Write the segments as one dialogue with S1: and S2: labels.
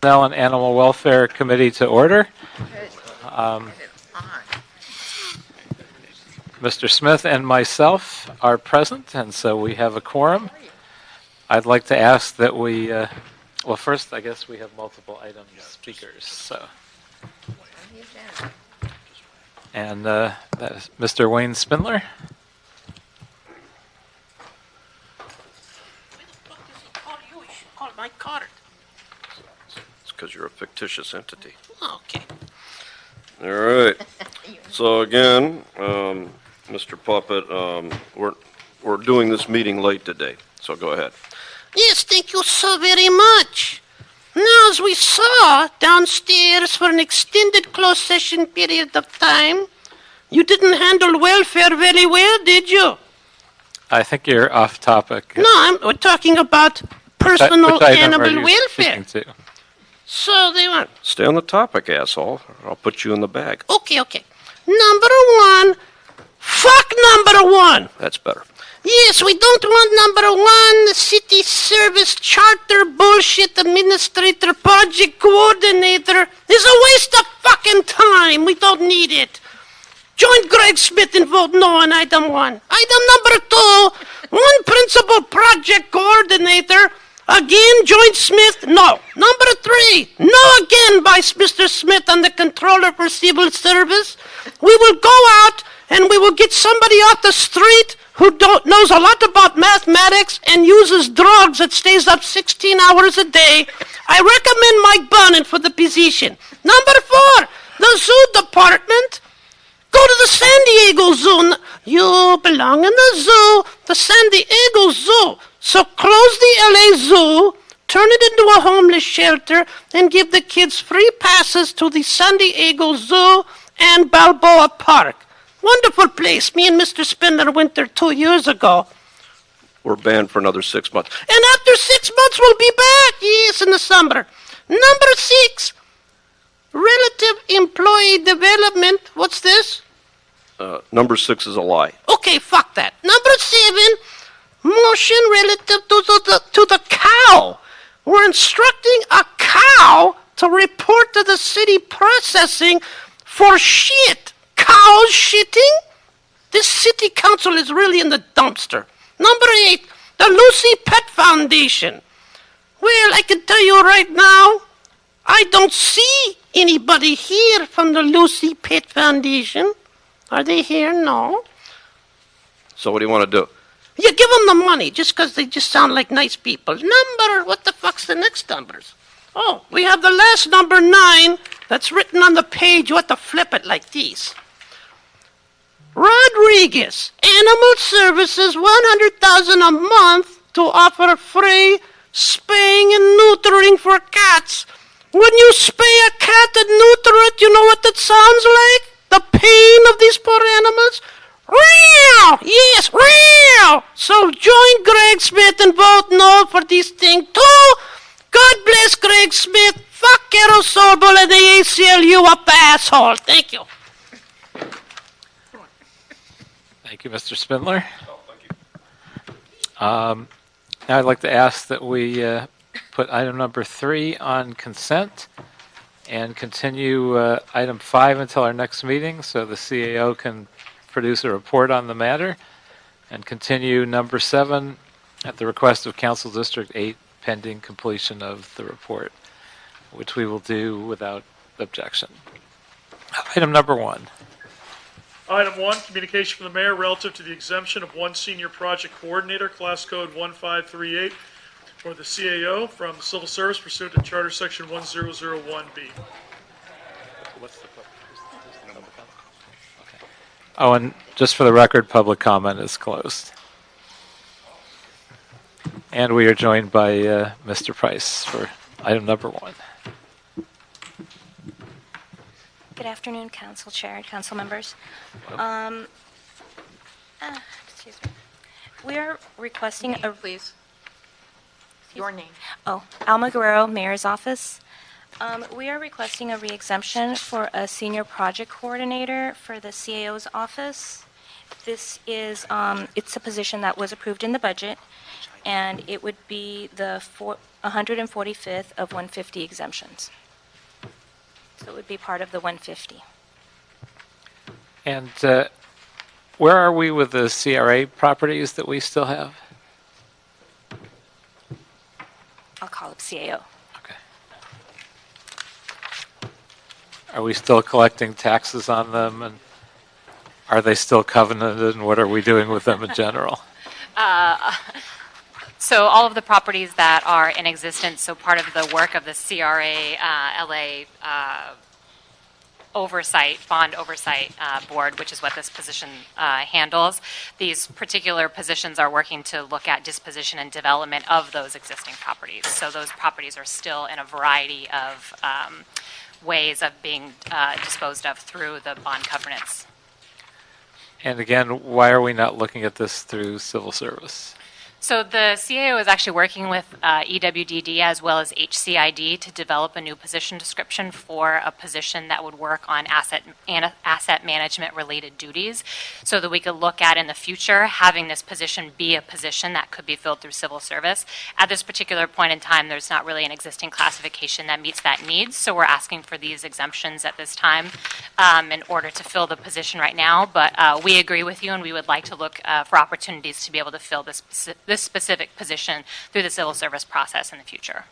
S1: Personnel and Animal Welfare Committee to order. Mr. Smith and myself are present, and so we have a quorum. I'd like to ask that we, well, first, I guess we have multiple item speakers. So, and that is Mr. Wayne Spindler.
S2: Call my card.
S3: It's because you're a fictitious entity.
S2: Okay.
S3: All right. So again, Mr. Puppet, we're doing this meeting late today. So go ahead.
S2: Yes, thank you so very much. Now, as we saw downstairs for an extended closed session period of time, you didn't handle welfare very well, did you?
S1: I think you're off topic.
S2: No, we're talking about personal animal welfare. So they want.
S3: Stay on the topic, asshole. I'll put you in the bag.
S2: Okay. Number one. Fuck number one.
S3: That's better.
S2: Yes, we don't want number one, the city service charter bullshit administrator project coordinator. It's a waste of fucking time. We don't need it. Join Greg Smith and vote no on item one. Item number two, one principal project coordinator. Again, join Smith, no. Number three, no again by Mr. Smith on the controller for civil service. We will go out and we will get somebody off the street who knows a lot about mathematics and uses drugs that stays up 16 hours a day. I recommend Mike Bonin for the position. Number four, the zoo department. Go to the San Diego Zoo. You belong in the zoo, the San Diego Zoo. So close the LA Zoo, turn it into a homeless shelter, and give the kids free passes to the San Diego Zoo and Balboa Park. Wonderful place. Me and Mr. Spindler went there 2 years ago.
S3: We're banned for another 6 months.
S2: And after 6 months, we'll be back. Yes, in the summer. Number six, relative employee development. What's this?
S3: Number 6 is a lie.
S2: Okay, fuck that. Number seven, motion relative to the cow. We're instructing a cow to report to the city processing for shit. Cows shitting? This city council is really in the dumpster. Number eight, the Lucy Pet Foundation. Well, I can tell you right now, I don't see anybody here from the Lucy Pet Foundation. Are they here? No.
S3: So what do you want to do?
S2: You give them the money just because they just sound like nice people. What the fuck's the next numbers? Oh, we have the last number 9 that's written on the page. You have to flip it like these. Rodriguez, Animal Services, $100,000 a month to offer free spaying and neutering for cats. When you spay a cat and neuter it, you know what that sounds like? The pain of these poor animals? Real! Yes, real! So join Greg Smith and vote no for this thing too. God bless Greg Smith. Fuck Carol Sobel and the ACLU up asshole. Thank you.
S1: Thank you, Mr. Spindler. Now I'd like to ask that we put item number 3 on consent and continue item 5 until our next meeting so the CAO can produce a report on the matter, and continue number 7 at the request of Council District 8 pending completion of the report, which we will do without objection. Item number 1.
S4: Item 1, communication from the mayor relative to the exemption of one senior project coordinator, class code 1538, for the CAO from the civil service pursuant to Charter Section 1001B.
S1: Oh, and just for the record, public comment is closed. And we are joined by Mr. Price for item number 1.
S5: Good afternoon, Council Chair and Council members. Excuse me. We are requesting
S6: name, please. Your name.
S5: Oh, Alma Guerrero, Mayor's Office. We are requesting a re-exemption for a senior project coordinator for the CAO's office. This is, it's a position that was approved in the budget. and it would be the 145th of 150 exemptions. So it would be part of the 150.
S1: And where are we with the CRA properties that we still have?
S5: I'll call up CAO.
S1: Okay. Are we still collecting taxes on them, and are they still covenanted, and what are we doing with them in general?
S7: So all of the properties that are in existence, so part of the work of the CRA LA bond oversight board, which is what this position handles. These particular positions are working to look at disposition and development of those existing properties. So those properties are still in a variety of ways of being disposed of through the bond covenants.
S1: And again, why are we not looking at this through civil service?
S7: So the CAO is actually working with EWDD as well as HCID to develop a new position description for a position that would work on asset management related duties, so that we could look at in the future having this position be a position that could be filled through civil service. At this particular point in time, there's not really an existing classification that meets that need, so we're asking for these exemptions at this time in order to fill the position right now. But we agree with you, and we would like to look for opportunities to be able to fill this specific position through the civil service process in the future.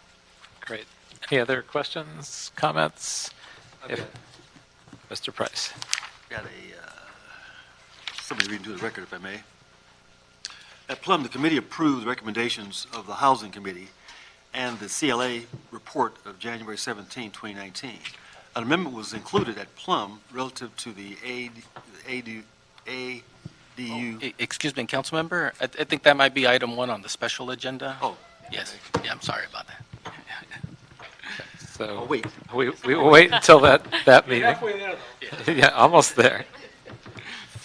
S1: Great. Any other questions, comments? Mr. Price.
S8: Got somebody reading to the record, if I may. At Plum, the committee approved the recommendations of the Housing Committee and the CLA report of January 17, 2019. An amendment was included at Plum relative to the ADU.
S9: Excuse me, council member, I think that might be item 1 on the special agenda.
S8: Oh,
S9: Yes, yeah, I'm sorry about that.
S1: So
S8: oh, wait.
S1: we will wait until that meeting. Yeah, almost there.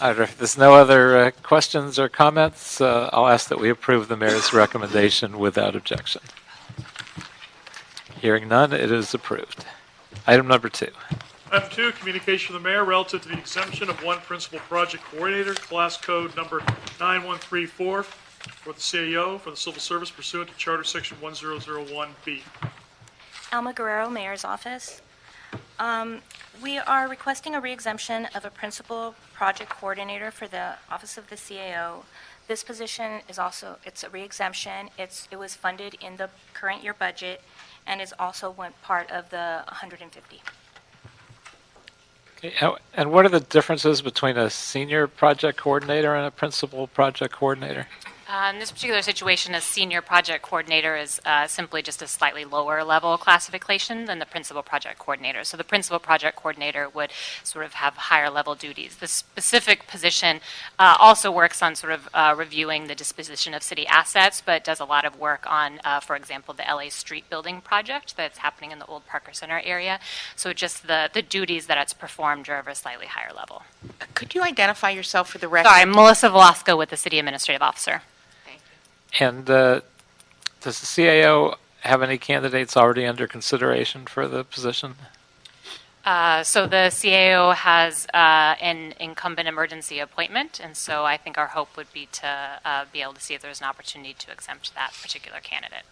S1: All right, if there's no other questions or comments, I'll ask that we approve the mayor's recommendation without objection. Hearing none, it is approved. Item number 2.
S4: Item 2, communication from the mayor relative to the exemption of one principal project coordinator, class code number 9134, for the CAO for the civil service pursuant to Charter Section 1001B.
S5: Alma Guerrero, Mayor's Office. We are requesting a re-exemption of a principal project coordinator for the Office of the CAO. This position is also, it's a re-exemption. It was funded in the current year budget and is also part of the 150.
S1: Okay, and what are the differences between a senior project coordinator and a principal project coordinator?
S7: In this particular situation, a senior project coordinator is simply just a slightly lower level classification than the principal project coordinator. So the principal project coordinator would sort of have higher level duties. The specific position also works on sort of reviewing the disposition of city assets, but does a lot of work on, for example, the LA street building project that's happening in the old Parker Center area. So just the duties that it's performed are of a slightly higher level.
S6: Could you identify yourself for the record?
S7: Sorry, Melissa Velasco with the City Administrative Officer.
S1: And does the CAO have any candidates already under consideration for the position?
S7: So the CAO has an incumbent emergency appointment, and so I think our hope would be to be able to see if there's an opportunity to exempt that particular candidate.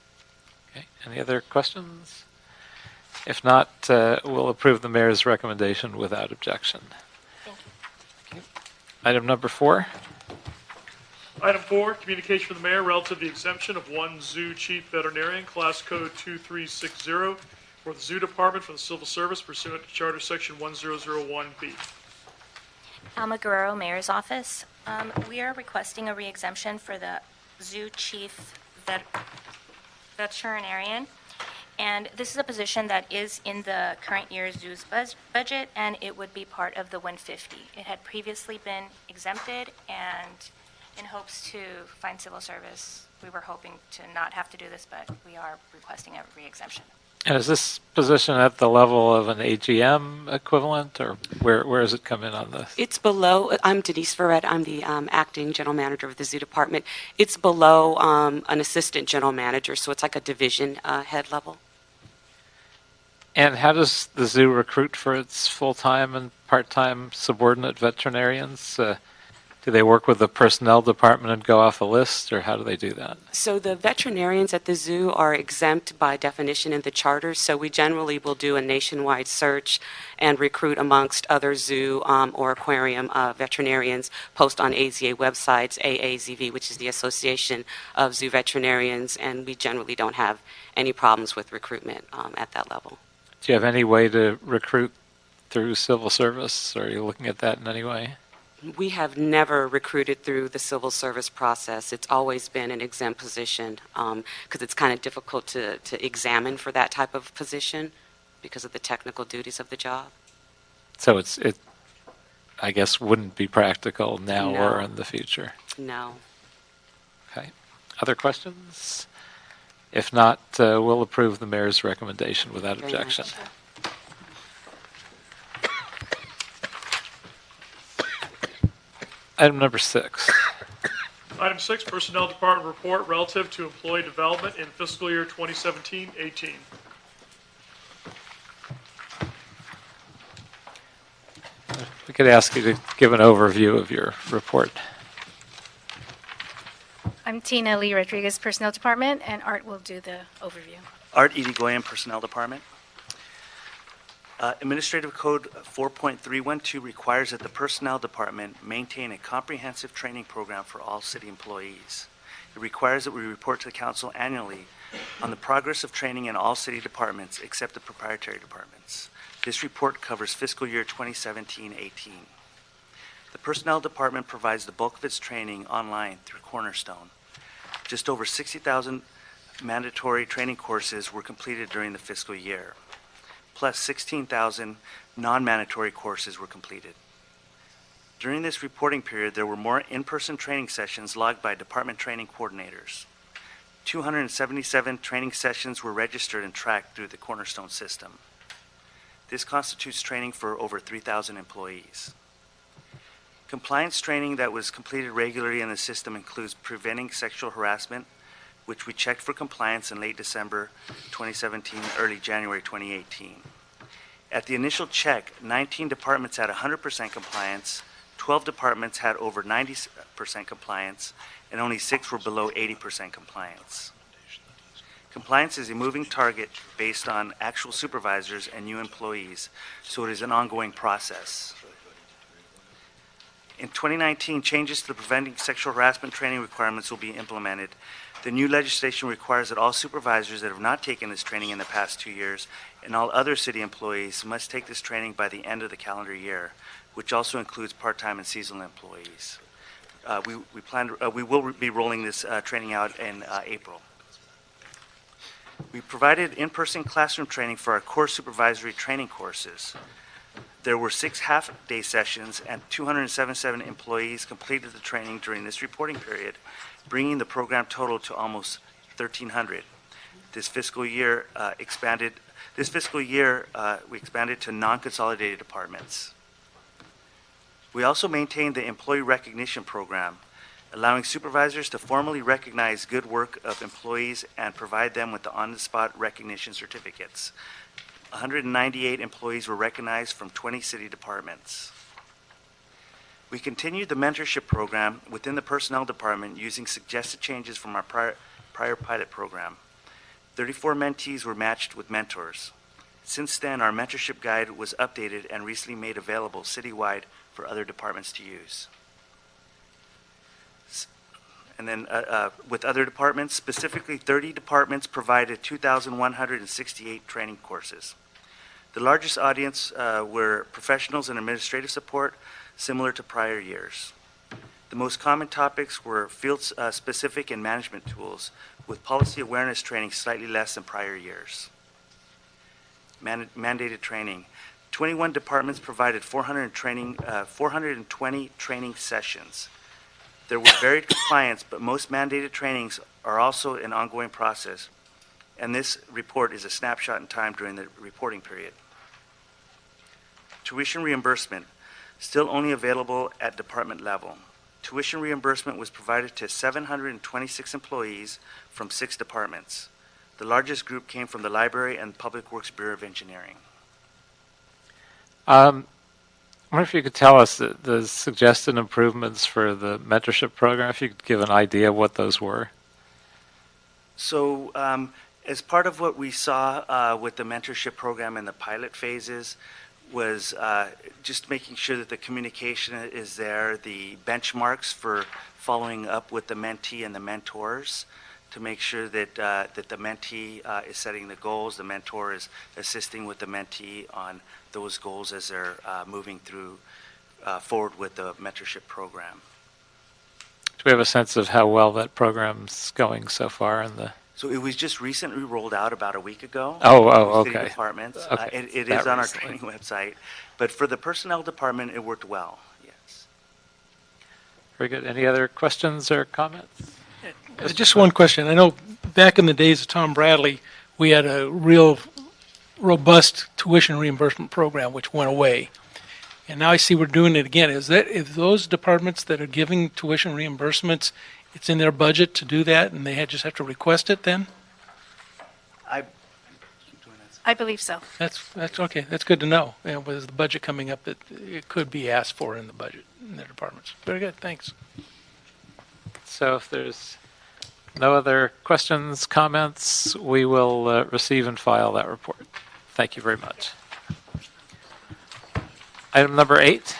S1: Okay. Any other questions? If not, we'll approve the mayor's recommendation without objection.
S5: Thank you.
S1: Okay. Item number 4.
S4: Item 4, communication from the mayor relative to the exemption of one zoo chief veterinarian, class code 2360, for the zoo department from the civil service pursuant to Charter Section 1001B.
S5: Alma Guerrero, Mayor's Office. We are requesting a re-exemption for the zoo chief veterinarian. And this is a position that is in the current year's zoo's budget, and it would be part of the 150. It had previously been exempted, and in hopes to find civil service, we were hoping to not have to do this, but we are requesting a re-exemption.
S1: And is this position at the level of an AGM equivalent, or where does it come in on this?
S10: It's below, I'm Denise Verrett, I'm the acting general manager of the zoo department. It's below an assistant general manager, so it's like a division head level.
S1: And how does the zoo recruit for its full-time and part-time subordinate veterinarians? Do they work with the personnel department and go off a list, or how do they do that?
S10: So the veterinarians at the zoo are exempt by definition in the charter, so we generally will do a nationwide search and recruit amongst other zoo or aquarium veterinarians, post on AZA websites, AAZV, which is the Association of Zoo Veterinarians, and we generally don't have any problems with recruitment at that level.
S1: Do you have any way to recruit through civil service? Are you looking at that in any way?
S10: We have never recruited through the civil service process. It's always been an exempt position because it's kind of difficult to examine for that type of position because of the technical duties of the job.
S1: So it, I guess, wouldn't be practical now
S10: No.
S1: or in the future.
S10: No.
S1: Okay. Other questions? If not, we'll approve the mayor's recommendation without
S10: Very
S1: objection.
S10: much.
S1: Item number 6.
S4: Item 6, Personnel Department report relative to employee development in fiscal year 2017-18.
S1: We could ask you to give an overview of your report.
S11: I'm Tina Lee Rodriguez, Personnel Department, and Art will do the overview.
S12: Art Irigoyen, Personnel Department. Administrative Code 4.312 requires that the Personnel Department maintain a comprehensive training program for all city employees. It requires that we report to the council annually on the progress of training in all city departments except the proprietary departments. This report covers fiscal year 2017-18. The Personnel Department provides the bulk of its training online through Cornerstone. Just over 60,000 mandatory training courses were completed during the fiscal year, plus 16,000 non-mandatory courses were completed. During this reporting period, there were more in-person training sessions logged by department training coordinators. 277 training sessions were registered and tracked through the Cornerstone system. This constitutes training for over 3,000 employees. Compliance training that was completed regularly in the system includes preventing sexual harassment, which we checked for compliance in late December 2017, early January 2018. At the initial check, 19 departments had 100% compliance, 12 departments had over 90% compliance, and only 6 were below 80% compliance. Compliance is a moving target based on actual supervisors and new employees, so it is an ongoing process. In 2019, changes to the preventing sexual harassment training requirements will be implemented. The new legislation requires that all supervisors that have not taken this training in the past 2 years and all other city employees must take this training by the end of the calendar year, which also includes part-time and seasonal employees. We will be rolling this training out in April. We provided in-person classroom training for our core supervisory training courses. There were 6 half-day sessions, and 277 employees completed the training during this reporting period, bringing the program total to almost 1,300. This fiscal year, we expanded to non-consolidated departments. We also maintained the employee recognition program, allowing supervisors to formally recognize good work of employees and provide them with the on-the-spot recognition certificates. 198 employees were recognized from 20 city departments. We continued the mentorship program within the Personnel Department using suggested changes from our prior pilot program. 34 mentees were matched with mentors. Since then, our mentorship guide was updated and recently made available citywide for other departments to use. And then with other departments, specifically 30 departments provided 2,168 training courses. The largest audience were professionals and administrative support, similar to prior years. The most common topics were field-specific and management tools, with policy awareness training slightly less than prior years. Mandated training. 21 departments provided 420 training sessions. There was varied compliance, but most mandated trainings are also an ongoing process, and this report is a snapshot in time during the reporting period. Tuition reimbursement, still only available at department level. Tuition reimbursement was provided to 726 employees from 6 departments. The largest group came from the Library and Public Works Bureau of Engineering.
S1: I wonder if you could tell us the suggested improvements for the mentorship program, if you could give an idea of what those were.
S12: So as part of what we saw with the mentorship program in the pilot phases was just making sure that the communication is there, the benchmarks for following up with the mentee and the mentors to make sure that that the mentee is setting the goals, the mentor is assisting with the mentee on those goals as they're moving through forward with the mentorship program.
S1: Do we have a sense of how well that program's going so far in the?
S12: So it was just recently rolled out about a week ago.
S1: Oh,
S12: City
S1: okay.
S12: departments.
S1: Okay.
S12: It
S1: That
S12: is on our
S1: recently.
S12: training website, but for the personnel department, it worked well, yes.
S1: Very good. Any other questions or comments?
S13: Just one question. I know back in the days of Tom Bradley, we had a real robust tuition reimbursement program which went away. And now I see we're doing it again. Is those departments that are giving tuition reimbursements, it's in their budget to do that and they just have to request it then?
S11: I believe so.
S13: That's okay. That's good to know. With the budget coming up, it could be asked for in the budget in their departments. Very good. Thanks.
S1: So if there's no other questions, comments, we will receive and file that report. Thank you very much. Item number 8.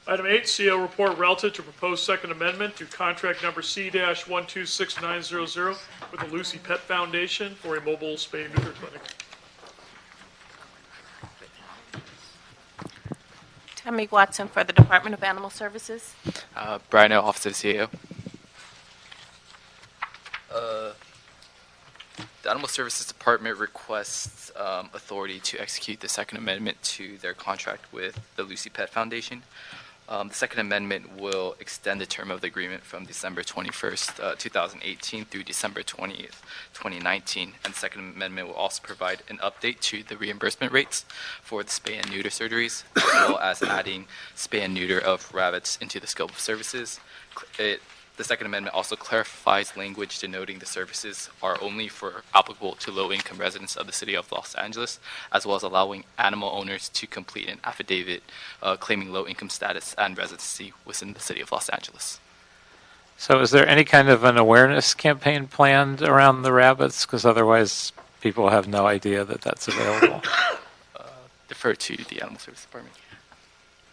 S4: Item 8, CO report relative to proposed second amendment to contract number C-126900 with the Lucy Pet Foundation for a mobile spay and neuter clinic.
S6: Tammy Watson for the Department of Animal Services.
S14: Brian O., Office of the CAO. The Animal Services Department requests authority to execute the Second Amendment to their contract with the Lucy Pet Foundation. The Second Amendment will extend the term of the agreement from December 21st, 2018 through December 20th, 2019. And the Second Amendment will also provide an update to the reimbursement rates for the spay and neuter surgeries, as well as adding spay and neuter of rabbits into the scope of services. The Second Amendment also clarifies language denoting the services are only applicable to low-income residents of the city of Los Angeles, as well as allowing animal owners to complete an affidavit claiming low-income status and residency within the city of Los Angeles.
S1: So is there any kind of an awareness campaign planned around the rabbits? Because otherwise people have no idea that that's available.
S14: Defer to the Animal Service Department.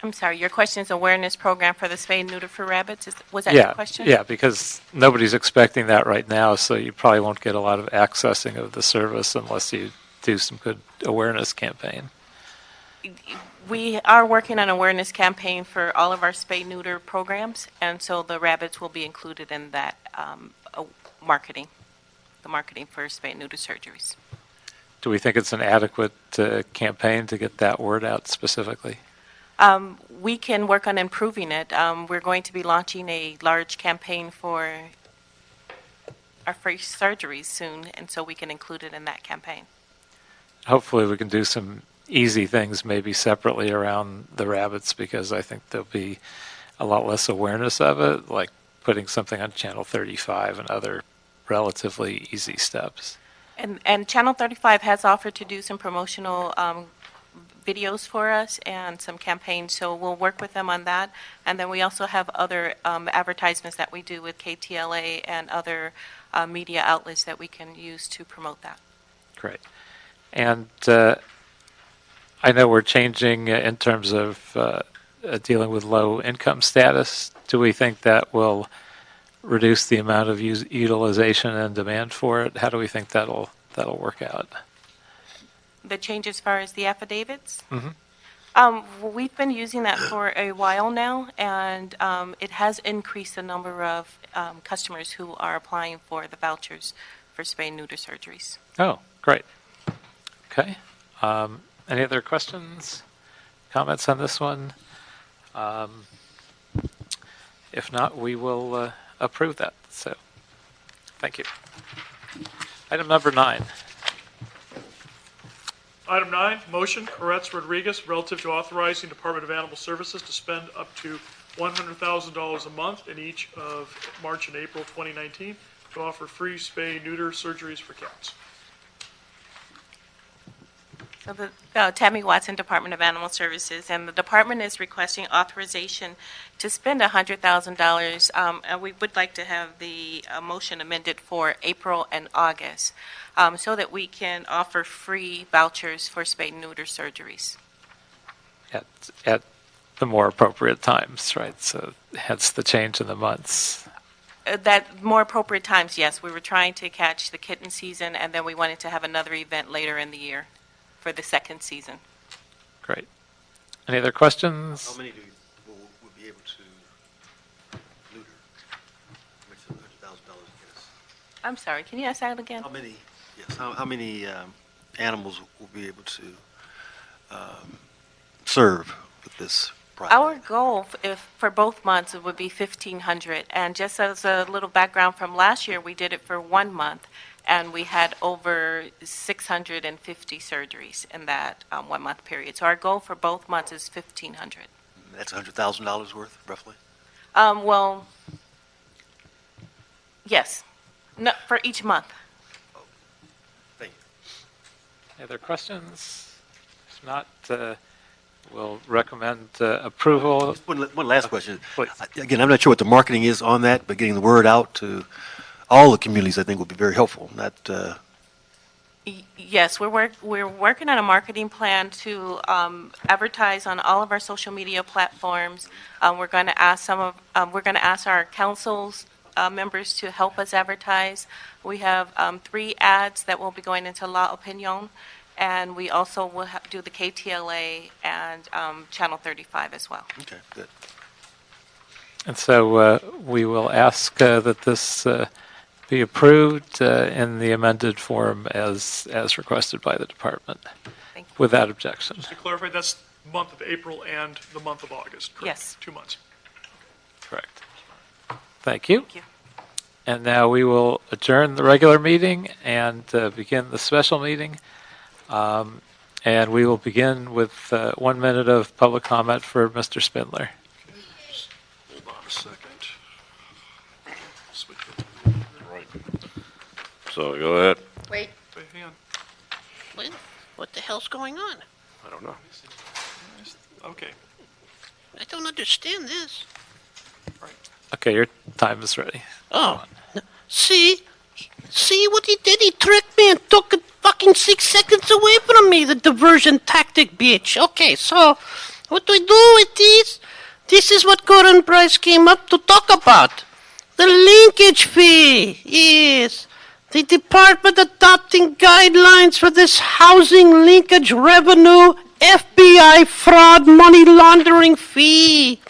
S6: I'm sorry, your question is awareness program for the spay and neuter for rabbits? Was that your question?
S1: Yeah, because nobody's expecting that right now, so you probably won't get a lot of accessing of the service unless you do some good awareness campaign.
S6: We are working on awareness campaign for all of our spay neuter programs, and so the rabbits will be included in that marketing, the marketing for spay and neuter surgeries.
S1: Do we think it's an adequate campaign to get that word out specifically?
S6: We can work on improving it. We're going to be launching a large campaign for our free surgeries soon, and so we can include it in that campaign.
S1: Hopefully we can do some easy things maybe separately around the rabbits, because I think there'll be a lot less awareness of it, like putting something on Channel 35 and other relatively easy steps.
S6: And Channel 35 has offered to do some promotional videos for us and some campaigns, so we'll work with them on that. And then we also have other advertisements that we do with KTLA and other media outlets that we can use to promote that.
S1: Great. And I know we're changing in terms of dealing with low income status. Do we think that will reduce the amount of utilization and demand for it? How do we think that'll work out?
S6: The change as far as the affidavits?
S1: Mm-hmm.
S6: We've been using that for a while now, and it has increased the number of customers who are applying for the vouchers for spay and neuter surgeries.
S1: Oh, great. Okay. Any other questions, comments on this one? If not, we will approve that. So, thank you. Item number 9.
S4: Item 9, motion, Carets Rodriguez, relative to authorizing Department of Animal Services to spend up to $100,000 a month in each of March and April 2019 to offer free spay neuter surgeries for cats.
S6: So the Tammy Watson, Department of Animal Services, and the department is requesting authorization to spend $100,000. And we would like to have the motion amended for April and August, so that we can offer free vouchers for spay and neuter surgeries.
S1: At the more appropriate times, right? So hence the change in the months.
S6: That more appropriate times, yes. We were trying to catch the kitten season, and then we wanted to have another event later in the year for the second season.
S1: Great. Any other questions?
S8: How many will be able to neuter? How much does $100,000 get us?
S6: I'm sorry, can you ask that again?
S8: How many, yes, how many animals will be able to serve with this project?
S6: Our goal for both months would be 1,500. And just as a little background from last year, we did it for 1 month, and we had over 650 surgeries in that 1 month period. So our goal for both months is 1,500.
S8: That's $100,000 worth, roughly?
S6: Well, yes, no, for each month.
S8: Thank you.
S1: Any other questions? If not, we'll recommend approval.
S8: Just one last question.
S1: Please.
S8: Again, I'm not sure what the marketing is on that, but getting the word out to all the communities, I think, would be very helpful.
S6: Yes, we're working on a marketing plan to advertise on all of our social media platforms. We're going to ask our council's members to help us advertise. We have 3 ads that will be going into La Opinion, and we also will do the KTLA and Channel 35 as well.
S8: Okay, good.
S1: And so we will ask that this be approved in the amended form as requested by the department.
S6: Thank you.
S1: Without objection.
S4: Just to clarify, that's the month of April and the month of August, correct?
S6: Yes.
S4: 2 months.
S1: Correct. Thank you.
S6: Thank you.
S1: And now we will adjourn the regular meeting and begin the special meeting. And we will begin with 1 minute of public comment for Mr. Spindler.
S4: Hold on a second. Switch it.
S3: Right. So go ahead.
S2: Wait,
S4: Wait, hang on.
S2: wait, what the hell's going on?
S3: I don't know.
S4: Okay.
S2: I don't understand this.
S1: Okay, your time is ready.
S2: Oh, see what he did? He tricked me and took it fucking 6 seconds away from me, the diversion tactic bitch. Okay, so what do we do with these? This is what Gordon Bryce came up to talk about. The linkage fee. Yes. The department adopting guidelines for this housing linkage revenue FBI fraud money laundering fee.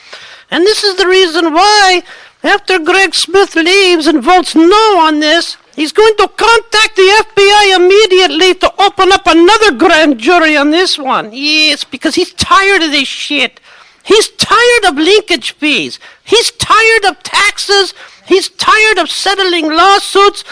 S2: And this is the reason why, after Greg Smith leaves and votes no on this, he's going to contact the FBI immediately to open up another grand jury on this one. Yes, because he's tired of this shit. He's tired of linkage fees. He's tired of taxes. He's tired of settling lawsuits.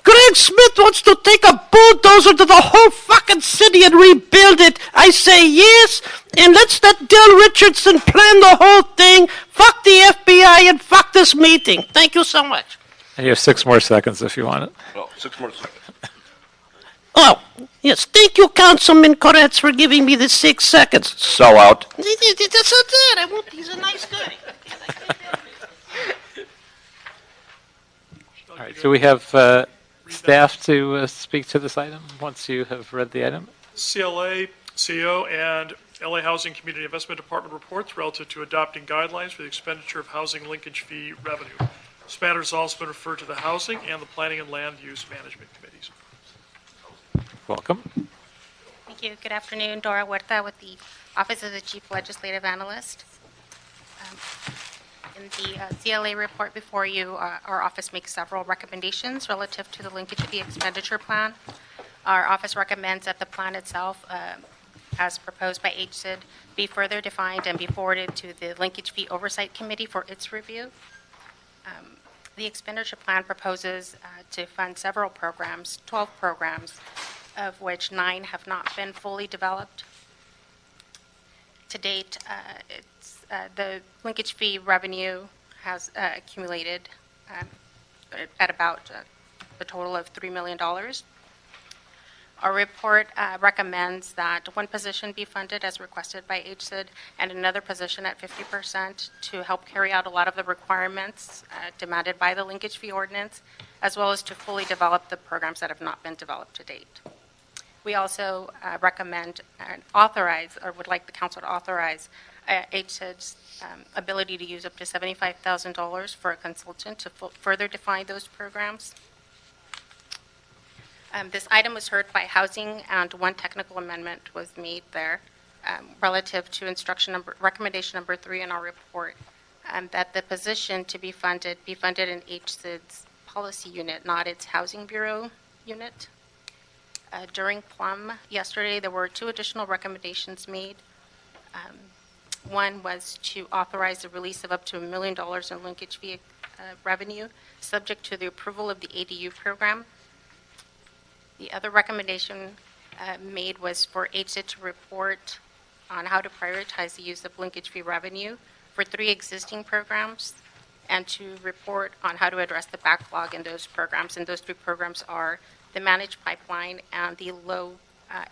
S2: Greg Smith wants to take a bulldozer to the whole fucking city and rebuild it. I say yes, and let's let Del Richardson plan the whole thing. Fuck the FBI and fuck this meeting. Thank you so much.
S1: And you have 6 more seconds if you want it.
S3: Oh, 6 more seconds.
S2: Oh, yes, thank you, Councilman Carets, for giving me the 6 seconds.
S3: Sell out.
S2: That's not good. He's a nice guy.
S1: All right, so we have staff to speak to this item once you have read the item.
S4: CLA, CEO, and LA Housing Community Investment Department reports relative to adopting guidelines for the expenditure of housing linkage fee revenue. This matter has also been referred to the Housing and the Planning and Land Use Management Committees.
S1: Welcome.
S11: Thank you. Good afternoon. Dora Huerta with the Office of the Chief Legislative Analyst. In the CLA report before you, our office makes several recommendations relative to the linkage fee expenditure plan. Our office recommends that the plan itself, as proposed by HCID, be further defined and be forwarded to the Linkage Fee Oversight Committee for its review. The expenditure plan proposes to fund several programs, 12 programs, of which 9 have not been fully developed. To date, the linkage fee revenue has accumulated at about a total of $3 million. Our report recommends that one position be funded as requested by HSID and another position at 50% to help carry out a lot of the requirements demanded by the linkage fee ordinance, as well as to fully develop the programs that have not been developed to date. We also recommend and authorize, or would like the council to authorize, HSID's ability to use up to $75,000 for a consultant to further define those programs. This item was heard by Housing, and one technical amendment was made there relative to recommendation number 3 in our report, that the position to be funded in HSID's policy unit, not its Housing Bureau unit. During Plum yesterday, there were 2 additional recommendations made. One was to authorize the release of up to $1 million in linkage fee revenue, subject to the approval of the ADU program. The other recommendation made was for HSID to report on how to prioritize the use of linkage fee revenue for 3 existing programs, and to report on how to address the backlog in those programs. And those 3 programs are the managed pipeline and the low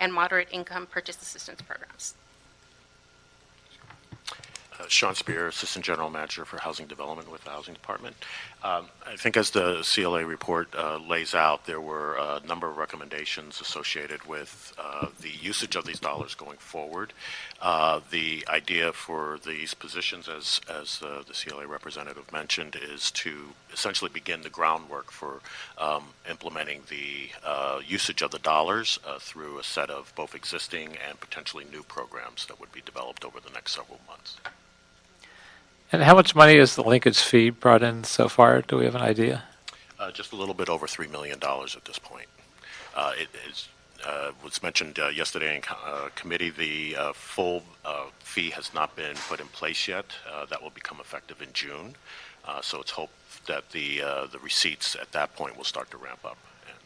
S11: and moderate income purchase assistance programs.
S15: Sean Spear, Assistant General Manager for Housing Development with the Housing Department. I think as the CLA report lays out, there were a number of recommendations associated with the usage of these dollars going forward. The idea for these positions, as the CLA representative mentioned, is to essentially begin the groundwork for implementing the usage of the dollars through a set of both existing and potentially new programs that would be developed over the next several months.
S1: And how much money has the linkage fee brought in so far? Do we have an idea?
S15: Just a little bit over $3 million at this point. It was mentioned yesterday in committee, the full fee has not been put in place yet. That will become effective in June. So it's hoped that the receipts at that point will start to ramp up, and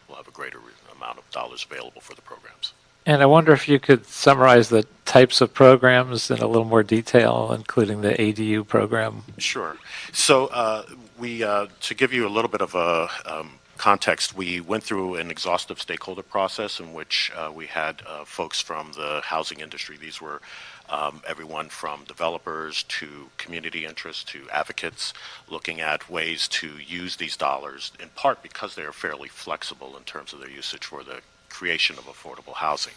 S15: we'll have a greater amount of dollars available for the programs.
S1: And I wonder if you could summarize the types of programs in a little more detail, including the ADU program.
S15: Sure. So to give you a little bit of a context, we went through an exhaustive stakeholder process in which we had folks from the housing industry. These were everyone from developers to community interests to advocates, looking at ways to use these dollars, in part because they are fairly flexible in terms of their usage for the creation of affordable housing.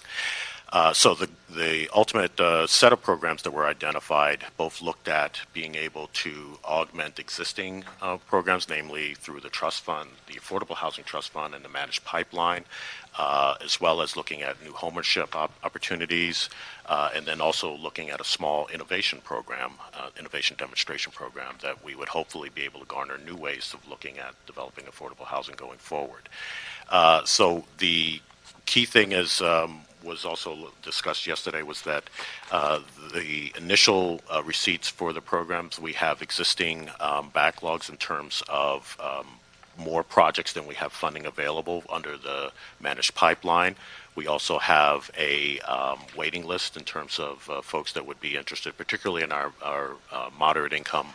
S15: So the ultimate set of programs that were identified both looked at being able to augment existing programs, namely through the trust fund, the Affordable Housing Trust Fund, and the managed pipeline, as well as looking at new homeownership opportunities, and then also looking at a small innovation program, innovation demonstration program that we would hopefully be able to garner new ways of looking at developing affordable housing going forward. So the key thing is, was also discussed yesterday, was that the initial receipts for the programs, we have existing backlogs in terms of more projects than we have funding available under the managed pipeline. We also have a waiting list in terms of folks that would be interested, particularly in our moderate income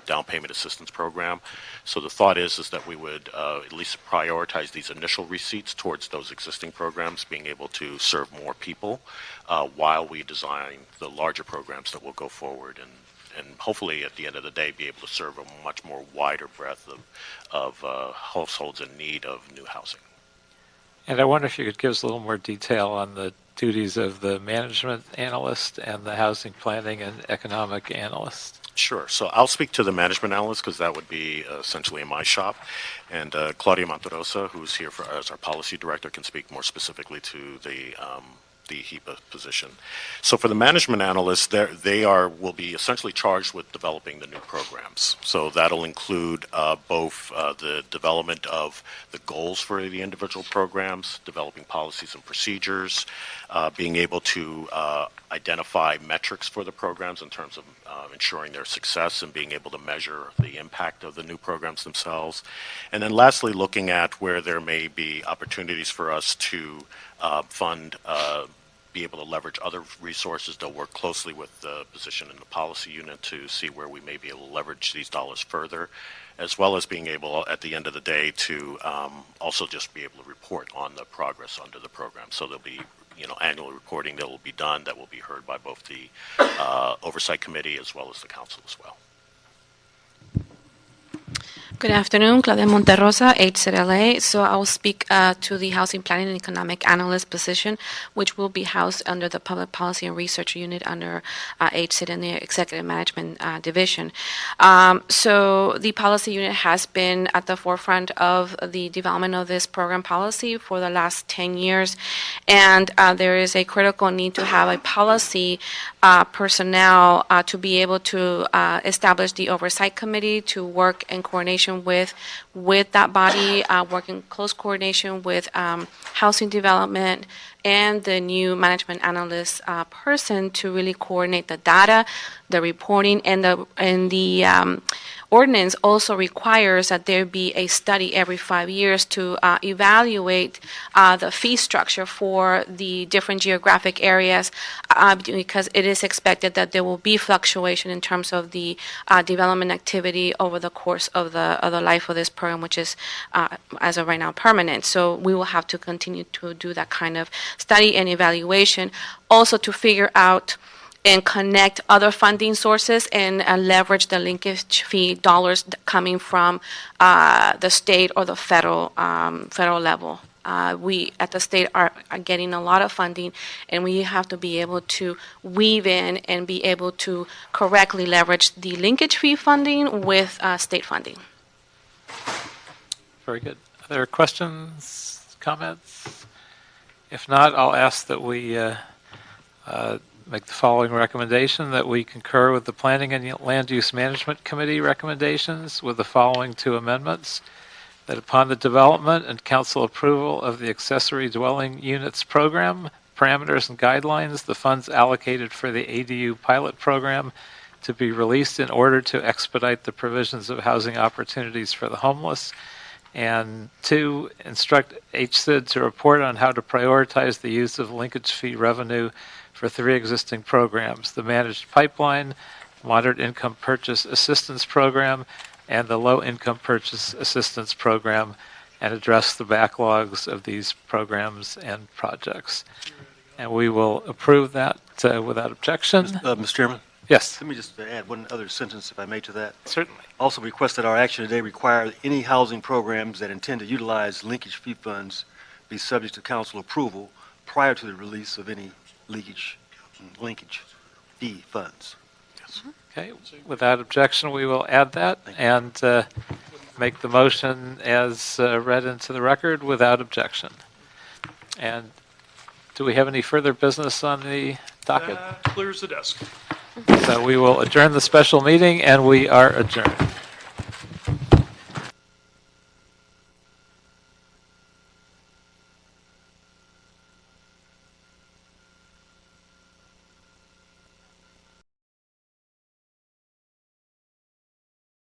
S15: down payment assistance program. So the thought is that we would at least prioritize these initial receipts towards those existing programs, being able to serve more people while we design the larger programs that will go forward, and hopefully at the end of the day be able to serve a much more wider breadth of households in need of new housing.
S1: And I wonder if you could give us a little more detail on the duties of the management analyst and the housing planning and economic analyst.
S15: Sure. So I'll speak to the management analyst because that would be essentially in my shop. And Claudia Monterosa, who's here as our policy director, can speak more specifically to the HEPA position. So for the management analysts, they will be essentially charged with developing the new programs. So that'll include both the development of the goals for the individual programs, developing policies and procedures, being able to identify metrics for the programs in terms of ensuring their success and being able to measure the impact of the new programs themselves. And then lastly, looking at where there may be opportunities for us to fund be able to leverage other resources. They'll work closely with the position in the policy unit to see where we may be able to leverage these dollars further, as well as being able, at the end of the day, to also just be able to report on the progress under the program. So there'll be, annual reporting that will be done that will be heard by both the Oversight Committee as well as the Council as well.
S16: Good afternoon, Claudia Monterrosa, HZLA. So I will speak to the Housing Planning and Economic Analyst position, which will be housed under the Public Policy and Research Unit under HCID and the Executive Management Division. So the policy unit has been at the forefront of the development of this program policy for the last 10 years, and there is a critical need to have a policy personnel to be able to establish the Oversight Committee to work in coordination with that body, working close coordination with housing development and the new management analyst person to really coordinate the data, the reporting, and the ordinance also requires that there be a study every 5 years to evaluate the fee structure for the different geographic areas, because it is expected that there will be fluctuation in terms of the development activity over the course of the life of this program, which is, as of right now, permanent. So we will have to continue to do that kind of study and evaluation, also to figure out and connect other funding sources and leverage the linkage fee dollars coming from the state or the federal level. We at the state are getting a lot of funding, and we have to be able to weave in and be able to correctly leverage the linkage fee funding with state funding.
S1: Very good. Other questions, comments? If not, I'll ask that we make the following recommendation, that we concur with the Planning and Land Use Management Committee recommendations with the following two amendments: that upon the development and council approval of the accessory dwelling units program, parameters and guidelines, the funds allocated for the ADU pilot program to be released in order to expedite the provisions of housing opportunities for the homeless. And two, instruct HCID to report on how to prioritize the use of linkage fee revenue for three existing programs: the Managed Pipeline, Moderate Income Purchase Assistance Program, and the Low Income Purchase Assistance Program, and address the backlogs of these programs and projects. And we will approve that without objection.
S8: Mr. Chairman?
S1: Yes.
S8: Let me just add one other sentence, if I may, to that.
S1: Certainly.
S8: Also request that our action today require any housing programs that intend to utilize linkage fee funds be subject to council approval prior to the release of any linkage fee funds. Yes.
S1: Okay. Without objection, we will add that and make the motion as read into the record without objection. And do we have any further business on the docket?
S4: That clears the desk.
S1: So we will adjourn the special meeting, and we are adjourned.